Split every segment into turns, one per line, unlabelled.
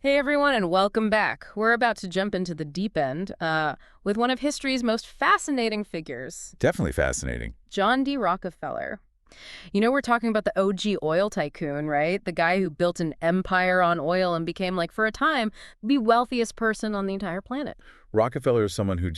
Hey everyone, and welcome back. We're about to jump into the deep end with one of history's most fascinating figures,
Definitely fascinating.
John D. Rockefeller. We're talking about the OG oil tycoon, right? The guy who built an empire on oil and became, like, for a time, the wealthiest person on the entire planet.
Rockefeller is someone who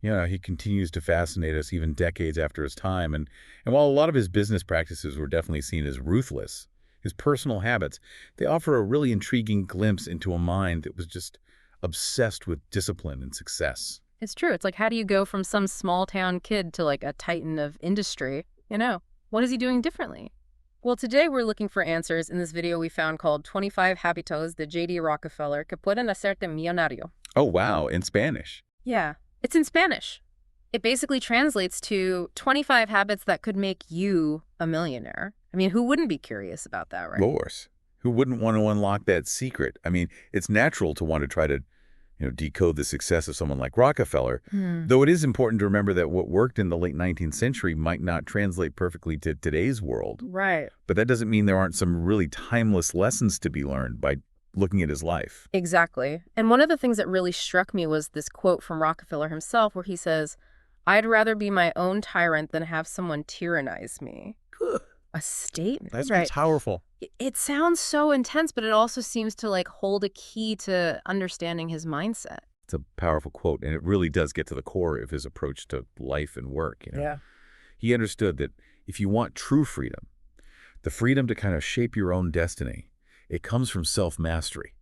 he continues to fascinate us even decades after his time. And while a lot of his business practices were definitely seen as ruthless, his personal habits, they offer a really intriguing glimpse into a mind that was just obsessed with discipline and success.
It's true. It's like, how do you go from some small town kid to, like, a titan of industry? What is he doing differently? Well, today we're looking for answers in this video we found called 25 Hábitos de J.D. Rockefeller que pueden hacerte millonario.
Oh, wow, in Spanish.
Yeah, it's in Spanish. It basically translates to 25 habits that could make you a millionaire. I mean, who wouldn't be curious about that,
Of
right?
course. Who wouldn't want to unlock that secret? I mean, it's natural to want to try to decode the success of someone like Rockefeller, though it is important to remember that what worked in the late 19th century might not translate perfectly to today's world.
Right.
But that doesn't mean there aren't some really timeless lessons to be learned by looking at his life.
Exactly. And one of the things that really struck me was this quote from Rockefeller himself where he says, "I'd rather be my own tyrant than have someone tyrannize me." A statement,
That's
right?
powerful.
It sounds so intense, but it also seems to, like, hold a key to understanding his mindset.
It's a powerful quote, and it really does get to the core of his approach to life and work.
Yeah.
He understood that if you want true freedom, the freedom to kind of shape your own destiny, it comes from self-mastery.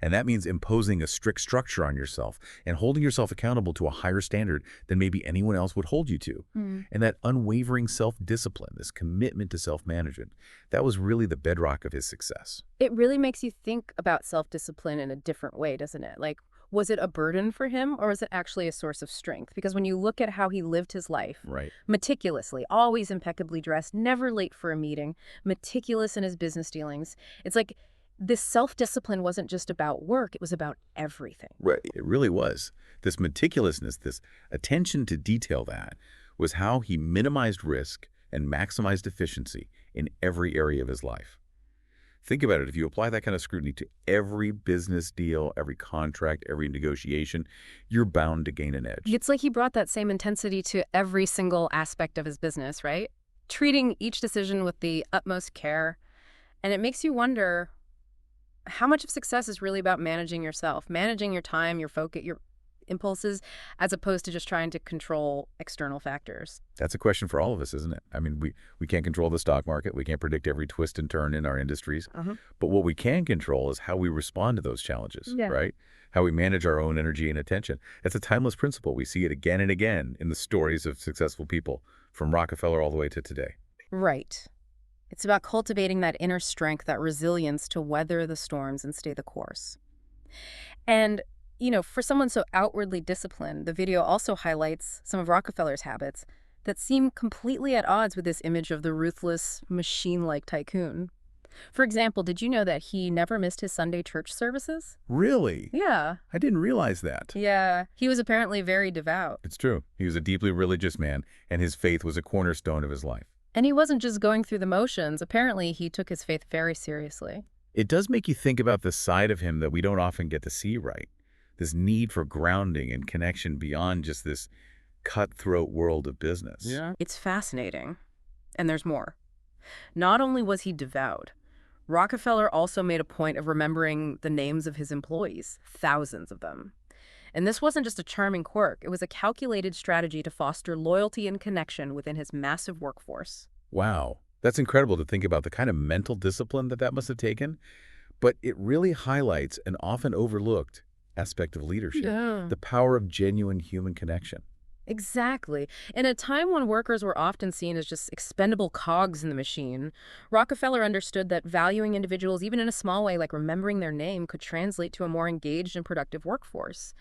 And that means imposing a strict structure on yourself and holding yourself accountable to a higher standard than maybe anyone else would hold you to. And that unwavering self-discipline, this commitment to self-management, that was really the bedrock of his success.
It really makes you think about self-discipline in a different way, doesn't it? Like, was it a burden for him or was it actually a source of strength? Because when you look at how he lived his life,
Right.
meticulously, always impeccably dressed, never late for a meeting, meticulous in his business dealings, it's like this self-discipline wasn't just about work, it was about everything.
Right. It really was. This meticulousness, this attention to detail that was how he minimized risk and maximized efficiency in every area of his life. Think about it. If you apply that kind of scrutiny to every business deal, every contract, every negotiation, you're bound to gain an edge.
It's like he brought that same intensity to every single aspect of his business, right? Treating each decision with the utmost care. And it makes you wonder how much of success is really about managing yourself, managing your time, your focus, your impulses, as opposed to just trying to control external factors.
That's a question for all of us, isn't it? I mean, we can't control the stock market. We can't predict every twist and turn in our industries. But what we can control is how we respond to those challenges,
Yeah.
right? How we manage our own energy and attention. It's a timeless principle. We see it again and again in the stories of successful people, from Rockefeller all the way to today.
Right. It's about cultivating that inner strength, that resilience to weather the storms and stay the course. And, for someone so outwardly disciplined, the video also highlights some of Rockefeller's habits that seem completely at odds with this image of the ruthless, machine-like tycoon. For example, did you know that he never missed his Sunday church services?
Really?
Yeah.
I didn't realize that.
Yeah. He was apparently very devout.
It's true. He was a deeply religious man, and his faith was a cornerstone of his life.
And he wasn't just going through the motions. Apparently, he took his faith very seriously.
It does make you think about the side of him that we don't often get to see, right? This need for grounding and connection beyond just this cutthroat world of business.
Yeah. It's fascinating. And there's more. Not only was he devout, Rockefeller also made a point of remembering the names of his employees, thousands of them. And this wasn't just a charming quirk. It was a calculated strategy to foster loyalty and connection within his massive workforce.
Wow. That's incredible to think about the kind of mental discipline that must have taken. But it really highlights an often overlooked aspect of leadership, the power of genuine human connection.
Exactly. In a time when workers were often seen as just expendable cogs in the machine, Rockefeller understood that valuing individuals, even in a small way, like remembering their name, could translate to a more engaged and productive workforce.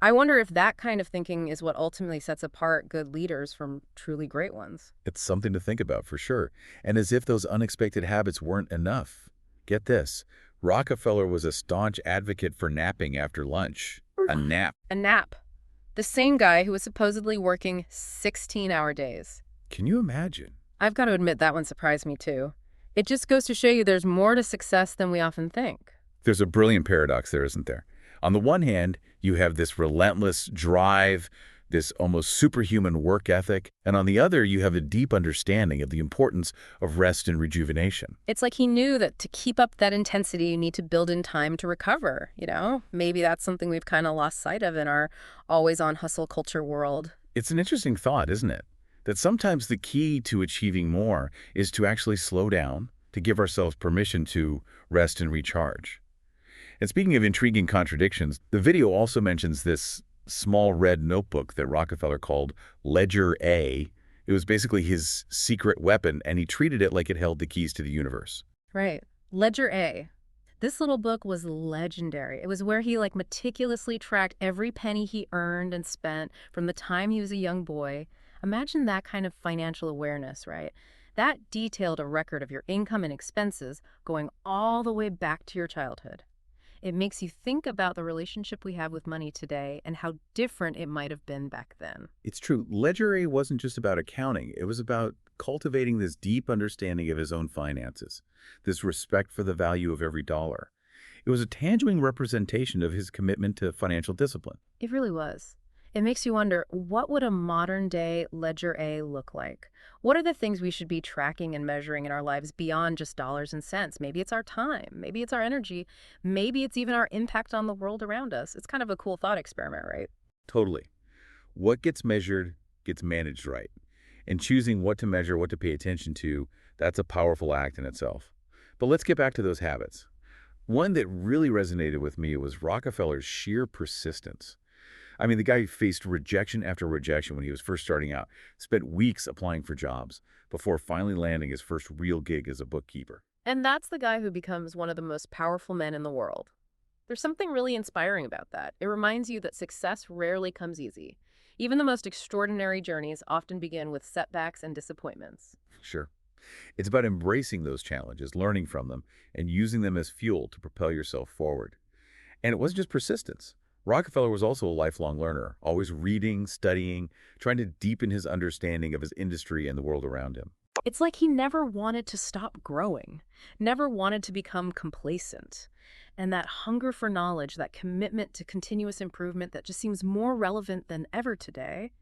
I wonder if that kind of thinking is what ultimately sets apart good leaders from truly great ones.
It's something to think about for sure. And as if those unexpected habits weren't enough, get this, Rockefeller was a staunch advocate for napping after lunch. A nap.
A nap. The same guy who was supposedly working 16-hour days.
Can you imagine?
I've got to admit that one surprised me too. It just goes to show you there's more to success than we often think.
There's a brilliant paradox there, isn't there? On the one hand, you have this relentless drive, this almost superhuman work ethic, and on the other, you have a deep understanding of the importance of rest and rejuvenation.
It's like he knew that to keep up that intensity, you need to build in time to recover, you know? Maybe that's something we've kind of lost sight of in our always-on hustle culture world.
It's an interesting thought, isn't it? That sometimes the key to achieving more is to actually slow down, to give ourselves permission to rest and recharge. And speaking of intriguing contradictions, the video also mentions this small red notebook that Rockefeller called Ledger A. It was basically his secret weapon, and he treated it like it held the keys to the universe.
Right. Ledger A. This little book was legendary. It was where he meticulously tracked every penny he earned and spent from the time he was a young boy. Imagine that kind of financial awareness, right? That detailed a record of your income and expenses going all the way back to your childhood. It makes you think about the relationship we have with money today and how different it might have been back then.
It's true. Ledger A wasn't just about accounting. It was about cultivating this deep understanding of his own finances, this respect for the value of every dollar. It was a tangible representation of his commitment to financial discipline.
It really was. It makes you wonder, what would a modern day Ledger A look like? What are the things we should be tracking and measuring in our lives beyond just dollars and cents? Maybe it's our time, maybe it's our energy, maybe it's even our impact on the world around us. It's kind of a cool thought experiment, right?
Totally. What gets measured gets managed right. And choosing what to measure, what to pay attention to, that's a powerful act in itself. But let's get back to those habits. One that really resonated with me was Rockefeller's sheer persistence. I mean, the guy faced rejection after rejection when he was first starting out, spent weeks applying for jobs before finally landing his first real gig as a bookkeeper.
And that's the guy who becomes one of the most powerful men in the world. There's something really inspiring about that. It reminds you that success rarely comes easy. Even the most extraordinary journeys often begin with setbacks and disappointments.
Sure. It's about embracing those challenges, learning from them, and using them as fuel to propel yourself forward. And it wasn't just persistence. Rockefeller was also a lifelong learner, always reading, studying, trying to deepen his understanding of his industry and the world around him.
It's like he never wanted to stop growing, never wanted to become complacent. And that hunger for knowledge, that commitment to continuous improvement that just seems more relevant than ever today.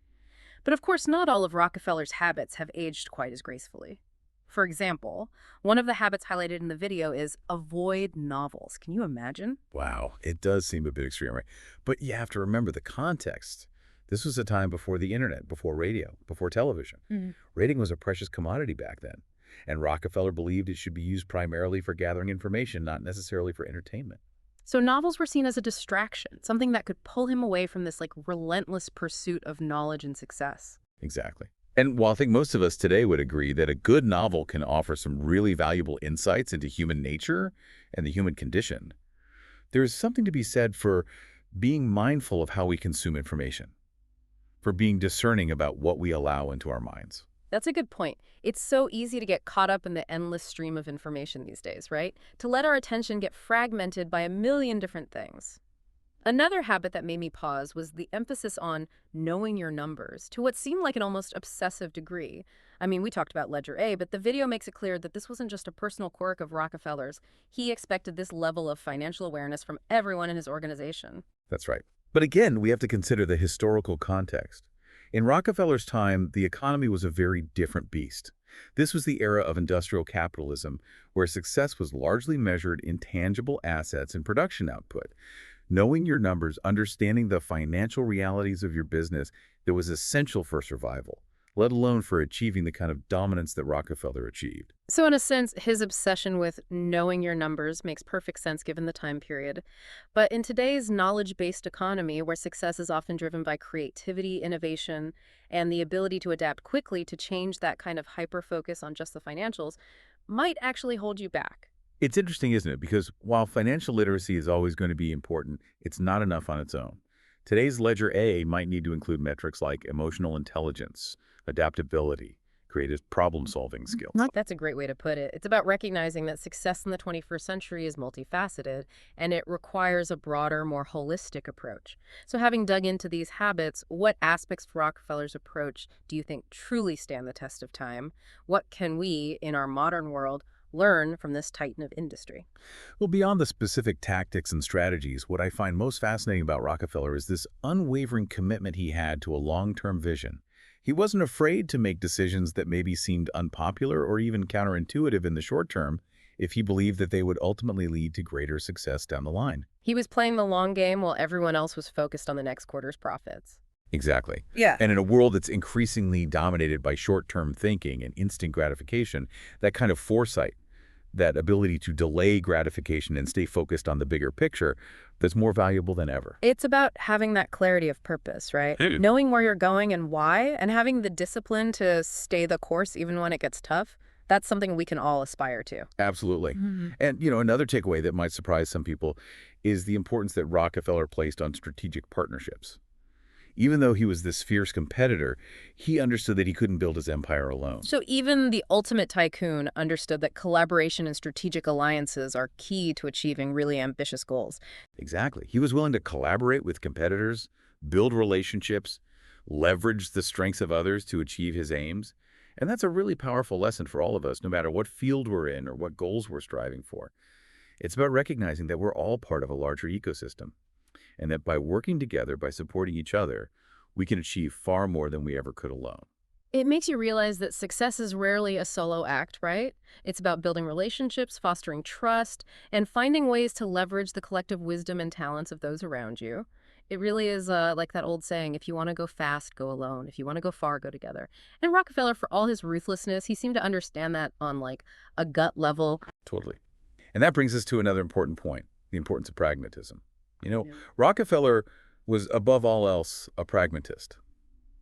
But of course, not all of Rockefeller's habits have aged quite as gracefully. For example, one of the habits highlighted in the video is avoid novels. Can you imagine?
Wow, it does seem a bit extreme, right? But you have to remember the context. This was a time before the internet, before radio, before television. Reading was a precious commodity back then, and Rockefeller believed it should be used primarily for gathering information, not necessarily for entertainment.
So novels were seen as a distraction, something that could pull him away from this relentless pursuit of knowledge and success.
Exactly. And while I think most of us today would agree that a good novel can offer some really valuable insights into human nature and the human condition, there is something to be said for being mindful of how we consume information, for being discerning about what we allow into our minds.
That's a good point. It's so easy to get caught up in the endless stream of information these days, right? To let our attention get fragmented by a million different things. Another habit that made me pause was the emphasis on knowing your numbers to what seemed like an almost obsessive degree. I mean, we talked about Ledger A, but the video makes it clear that this wasn't just a personal quirk of Rockefeller's. He expected this level of financial awareness from everyone in his organization.
That's right. But again, we have to consider the historical context. In Rockefeller's time, the economy was a very different beast. This was the era of industrial capitalism, where success was largely measured in tangible assets and production output. Knowing your numbers, understanding the financial realities of your business, that was essential for survival, let alone for achieving the kind of dominance that Rockefeller achieved.
So in a sense, his obsession with knowing your numbers makes perfect sense given the time period. But in today's knowledge-based economy, where success is often driven by creativity, innovation, and the ability to adapt quickly to change, that kind of hyper-focus on just the financials might actually hold you back.
It's interesting, isn't it? Because while financial literacy is always going to be important, it's not enough on its own. Today's Ledger A might need to include metrics like emotional intelligence, adaptability, creative problem-solving skills.
That's a great way to put it. It's about recognizing that success in the 21st century is multifaceted, and it requires a broader, more holistic approach. So having dug into these habits, what aspects of Rockefeller's approach do you think truly stand the test of time? What can we, in our modern world, learn from this titan of industry.
Well, beyond the specific tactics and strategies, what I find most fascinating about Rockefeller is this unwavering commitment he had to a long-term vision. He wasn't afraid to make decisions that maybe seemed unpopular or even counterintuitive in the short term if he believed that they would ultimately lead to greater success down the line.
He was playing the long game while everyone else was focused on the next quarter's profits.
Exactly.
Yeah.
And in a world that's increasingly dominated by short-term thinking and instant gratification, that kind of foresight, that ability to delay gratification and stay focused on the bigger picture, that's more valuable than ever.
It's about having that clarity of purpose, right? Knowing where you're going and why, and having the discipline to stay the course even when it gets tough. That's something we can all aspire to.
Absolutely.
Mhm.
And, another takeaway that might surprise some people is the importance that Rockefeller placed on strategic partnerships. Even though he was this fierce competitor, he understood that he couldn't build his empire alone.
So even the ultimate tycoon understood that collaboration and strategic alliances are key to achieving really ambitious goals.
Exactly. He was willing to collaborate with competitors, build relationships, leverage the strengths of others to achieve his aims. And that's a really powerful lesson for all of us, no matter what field we're in or what goals we're striving for. It's about recognizing that we're all part of a larger ecosystem, and that by working together, by supporting each other, we can achieve far more than we ever could alone.
It makes you realize that success is rarely a solo act, right? It's about building relationships, fostering trust, and finding ways to leverage the collective wisdom and talents of those around you. It really is like that old saying, if you want to go fast, go alone. If you want to go far, go together. And Rockefeller, for all his ruthlessness, he seemed to understand that on like a gut level.
Totally. And that brings us to another important point, the importance of pragmatism.
Yeah.
Rockefeller was above all else a pragmatist.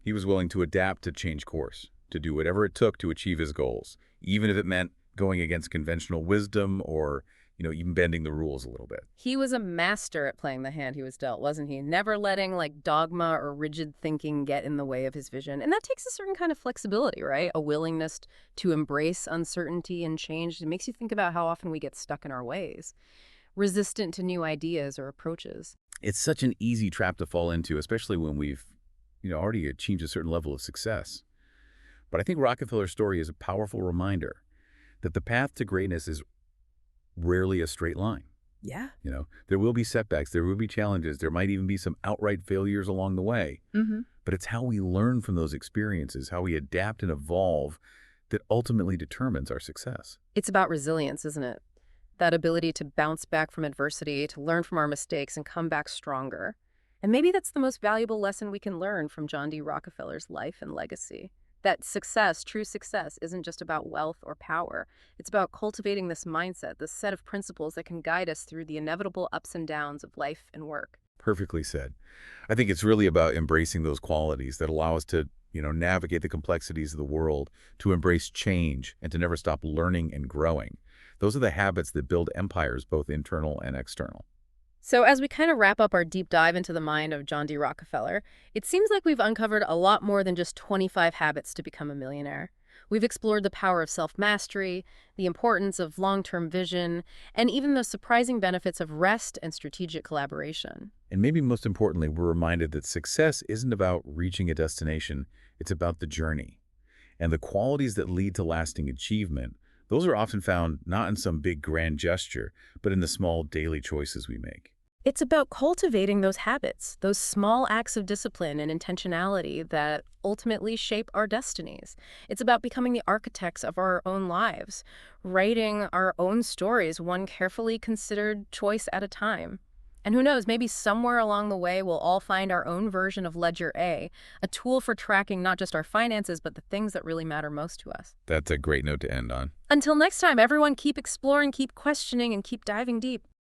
He was willing to adapt to change course, to do whatever it took to achieve his goals, even if it meant going against conventional wisdom or, even bending the rules a little bit.
He was a master at playing the hand he was dealt, wasn't he? Never letting like dogma or rigid thinking get in the way of his vision. And that takes a certain kind of flexibility, right? A willingness to embrace uncertainty and change. It makes you think about how often we get stuck in our ways, resistant to new ideas or approaches.
It's such an easy trap to fall into, especially when we've, already achieved a certain level of success. But I think Rockefeller's story is a powerful reminder that the path to greatness is rarely a straight line.
Yeah.
There will be setbacks, there will be challenges, there might even be some outright failures along the way.
Mm-hmm.
But it's how we learn from those experiences, how we adapt and evolve, that ultimately determines our success.
It's about resilience, isn't it? That ability to bounce back from adversity, to learn from our mistakes and come back stronger. And maybe that's the most valuable lesson we can learn from John D. Rockefeller's life and legacy. That success, true success, isn't just about wealth or power. It's about cultivating this mindset, this set of principles that can guide us through the inevitable ups and downs of life and work.
Perfectly said. I think it's really about embracing those qualities that allow us to, navigate the complexities of the world, to embrace change, and to never stop learning and growing. Those are the habits that build empires, both internal and external.
So as we kind of wrap up our deep dive into the mind of John D. Rockefeller, it seems like we've uncovered a lot more than just 25 habits to become a millionaire. We've explored the power of self-mastery, the importance of long-term vision, and even the surprising benefits of rest and strategic collaboration.
And maybe most importantly, we're reminded that success isn't about reaching a destination, it's about the journey. And the qualities that lead to lasting achievement, those are often found not in some big grand gesture, but in the small daily choices we make.
It's about cultivating those habits, those small acts of discipline and intentionality that ultimately shape our destinies. It's about becoming the architects of our own lives, writing our own stories, one carefully considered choice at a time. And who knows, maybe somewhere along the way we'll all find our own version of Ledger a tool for tracking not just our finances, but the things that really matter most to us.
That's a great note to end on.
Until next time, everyone, keep exploring, keep questioning, and keep diving deep.